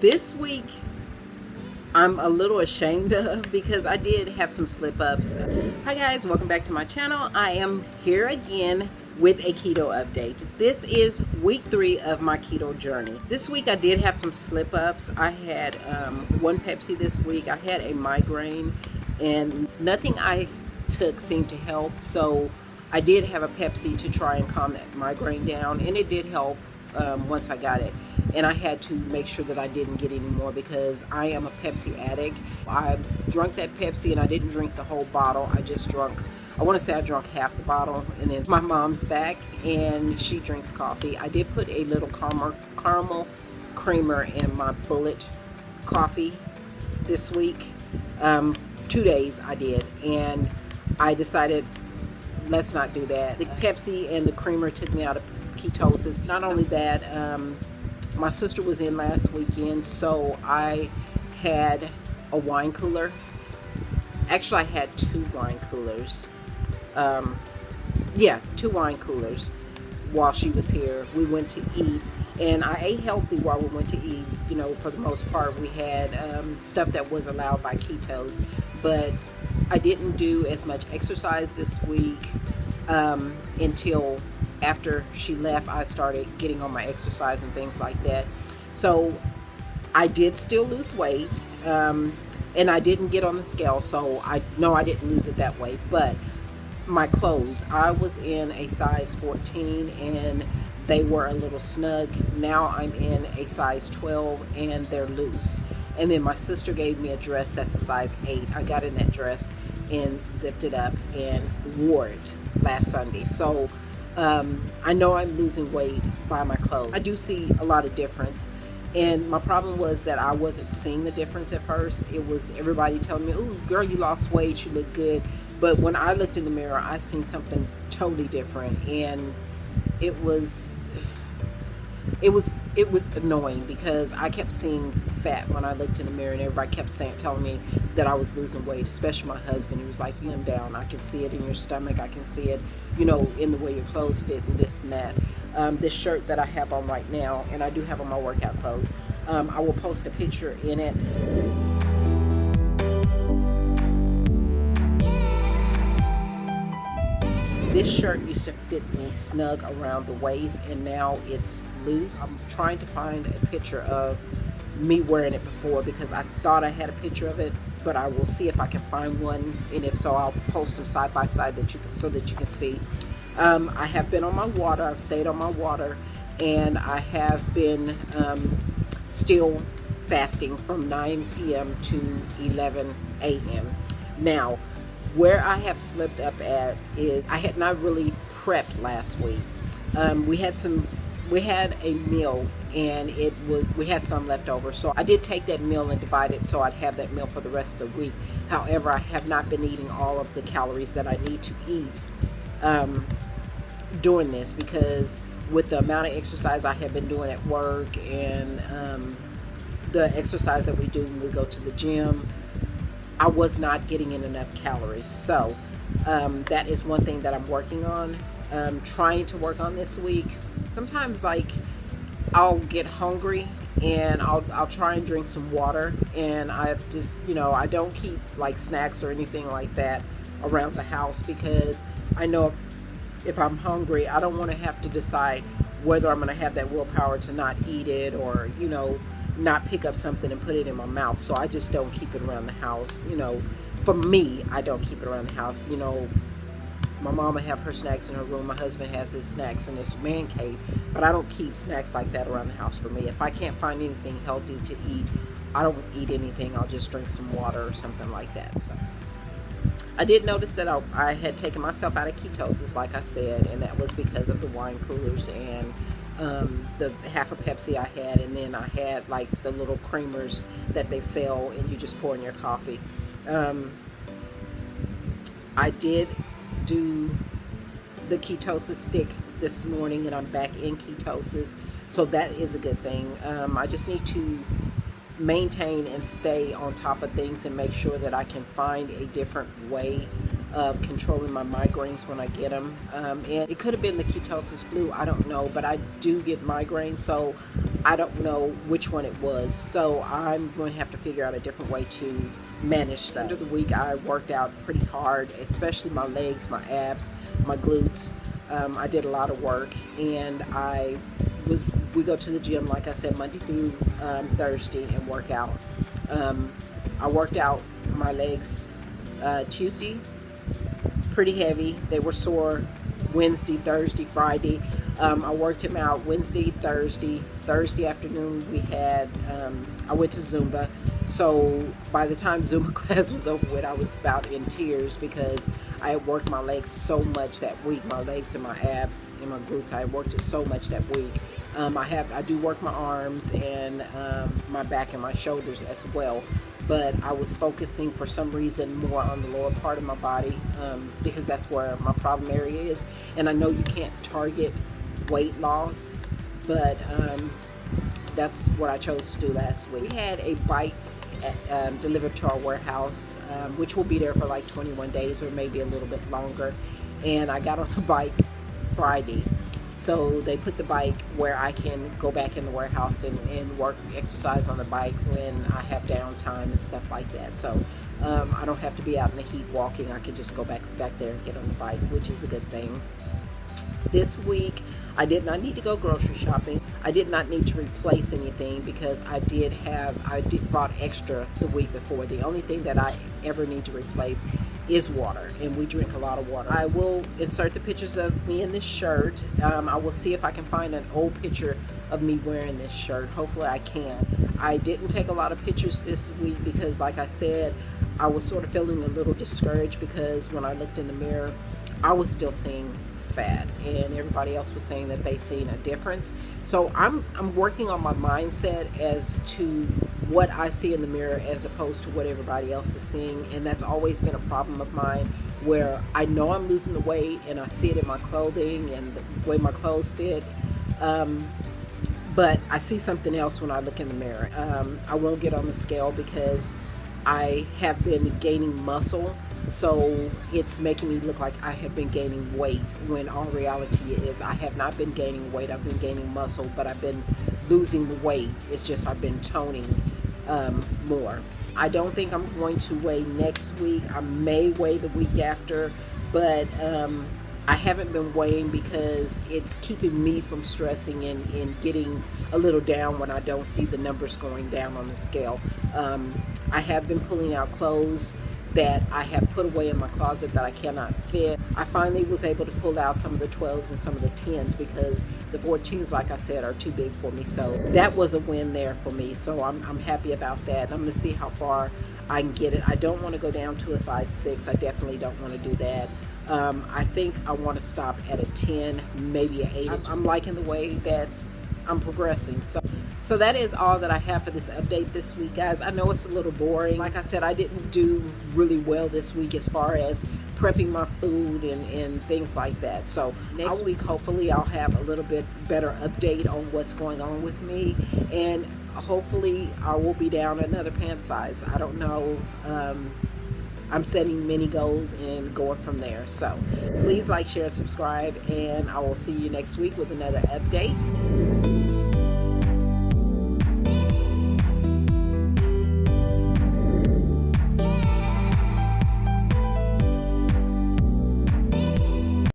This week I'm a little ashamed of because I did have some slip ups. Hi guys, welcome back to my channel. I am here again with a keto update. This is week 3 of my keto journey. This week I did have some slip ups. I had one Pepsi this week. I had a migraine and nothing I took seemed to help. So I did have a Pepsi to try and calm that migraine down, and it did help once I got it. And I had to make sure that I didn't get any more because I am a Pepsi addict. I drank that Pepsi and I didn't drink the whole bottle. I just drank, I want to say I drank half the bottle. And then my mom's back and she drinks coffee. I did put a little caramel creamer in my Bullet coffee this week. 2 days I did, and I decided let's not do that. The Pepsi and the creamer took me out of ketosis. Not only that, my sister was in last weekend, so I had a wine cooler. Actually, I had 2 wine coolers. 2 wine coolers while she was here. We went to eat, and I ate healthy while we went to eat. You know, for the most part, we had stuff that was allowed by ketos, but I didn't do as much exercise this week until after she left. I started getting on my exercise and things like that. So I did still lose weight, and I didn't get on the scale, so I know I didn't lose it that way. But my clothes, I was in a size 14 and they were a little snug. Now I'm in a size 12 and they're loose. And then my sister gave me a dress that's a size 8. I got in that dress and zipped it up and wore it last Sunday. So I know I'm losing weight by my clothes. I do see a lot of difference. And my problem was that I wasn't seeing the difference at first. It was everybody telling me, "Ooh, girl, you lost weight, you look good." But when I looked in the mirror, I seen something totally different. And it was annoying because I kept seeing fat when I looked in the mirror, and everybody kept telling me that I was losing weight, especially my husband. He was like, "Slim down. I can see it in your stomach. I can see it, you know, in the way your clothes fit and this and that." This shirt that I have on right now, and I do have on my workout clothes, I will post a picture in it. This shirt used to fit me snug around the waist, and now it's loose. I'm trying to find a picture of me wearing it before because I thought I had a picture of it, but I will see if I can find one, and if so, I'll post them side by side so that you can see. I have been on my water. I've stayed on my water, and I have been still fasting from 9 p.m. to 11 a.m. Now, where I have slipped up at is I had not really prepped last week. We had a meal, and we had some left over. So I did take that meal and divide it so I'd have that meal for the rest of the week. However, I have not been eating all of the calories that I need to eat during this, because with the amount of exercise I have been doing at work and the exercise that we do when we go to the gym, I was not getting in enough calories. So that is one thing that I'm working on, trying to work on this week. Sometimes, like, I'll get hungry and I'll try and drink some water, and I just, you know, I don't keep like snacks or anything like that around the house because I know if I'm hungry, I don't want to have to decide whether I'm going to have that willpower to not eat it or, you know, not pick up something and put it in my mouth. So I just don't keep it around the house. You know, for me, I don't keep it around the house. You know, my mama have her snacks in her room. My husband has his snacks in his man cave. But I don't keep snacks like that around the house for me. If I can't find anything healthy to eat, I don't eat anything. I'll just drink some water or something like that. So I did notice that I had taken myself out of ketosis, like I said, and that was because of the wine coolers and the half a Pepsi I had, and then I had like the little creamers that they sell and you just pour in your coffee. I did do the ketosis stick this morning, and I'm back in ketosis, so that is a good thing. I just need to maintain and stay on top of things and make sure that I can find a different way of controlling my migraines when I get them. And it could have been the ketosis flu, I don't know, but I do get migraines, so I don't know which one it was, so I'm going to have to figure out a different way to manage that. Under the week, I worked out pretty hard, especially my legs, my abs, my glutes. I did a lot of work, and we go to the gym, like I said, Monday through Thursday and work out. I worked out my legs Tuesday, pretty heavy. They were sore. Wednesday, Thursday, Friday. I worked him out Wednesday, Thursday. Thursday afternoon I went to Zumba. So by the time Zumba class was over with, I was about in tears because I had worked my legs so much that week. My legs and my abs and my glutes, I had worked it so much that week. I do work my arms and my back and my shoulders as well. But I was focusing for some reason more on the lower part of my body because that's where my problem area is. And I know you can't target weight loss, but that's what I chose to do last week. We had a bike delivered to our warehouse, which will be there for like 21 days or maybe a little bit longer. And I got on the bike Friday. So they put the bike where I can go back in the warehouse and work, exercise on the bike when I have downtime and stuff like that. So I don't have to be out in the heat walking. I can just go back there and get on the bike, which is a good thing. This week, I did not need to go grocery shopping. I did not need to replace anything because I bought extra the week before. The only thing that I ever need to replace is water, and we drink a lot of water. I will insert the pictures of me in this shirt. I will see if I can find an old picture of me wearing this shirt. Hopefully I can. I didn't take a lot of pictures this week because, like I said, I was sort of feeling a little discouraged because when I looked in the mirror, I was still seeing fat, and everybody else was saying that they seen a difference. So I'm working on my mindset as to what I see in the mirror as opposed to what everybody else is seeing, and that's always been a problem of mine, where I know I'm losing the weight and I see it in my clothing and the way my clothes fit, but I see something else when I look in the mirror. I won't get on the scale because I have been gaining muscle, so it's making me look like I have been gaining weight, when all reality is I have not been gaining weight. I've been gaining muscle, but I've been losing the weight. It's just I've been toning more. I don't think I'm going to weigh next week. I may weigh the week after, but I haven't been weighing because it's keeping me from stressing and getting a little down when I don't see the numbers going down on the scale. I have been pulling out clothes that I have put away in my closet that I cannot fit. I finally was able to pull out some of the 12s and some of the 10s because the 14s, like I said, are too big for me. So that was a win there for me. So I'm happy about that. I'm going to see how far I can get it. I don't want to go down to a size 6. I definitely don't want to do that. I think I want to stop at a 10, maybe an 8. I'm liking the way that I'm progressing. So that is all that I have for this update this week, guys. I know it's a little boring. Like I said, I didn't do really well this week as far as prepping my food and things like that. So next week, hopefully I'll have a little bit better update on what's going on with me, and hopefully I will be down another pant size. I don't know. I'm setting mini goals and going from there. So please like, share, and subscribe, and I will see you next week with another update.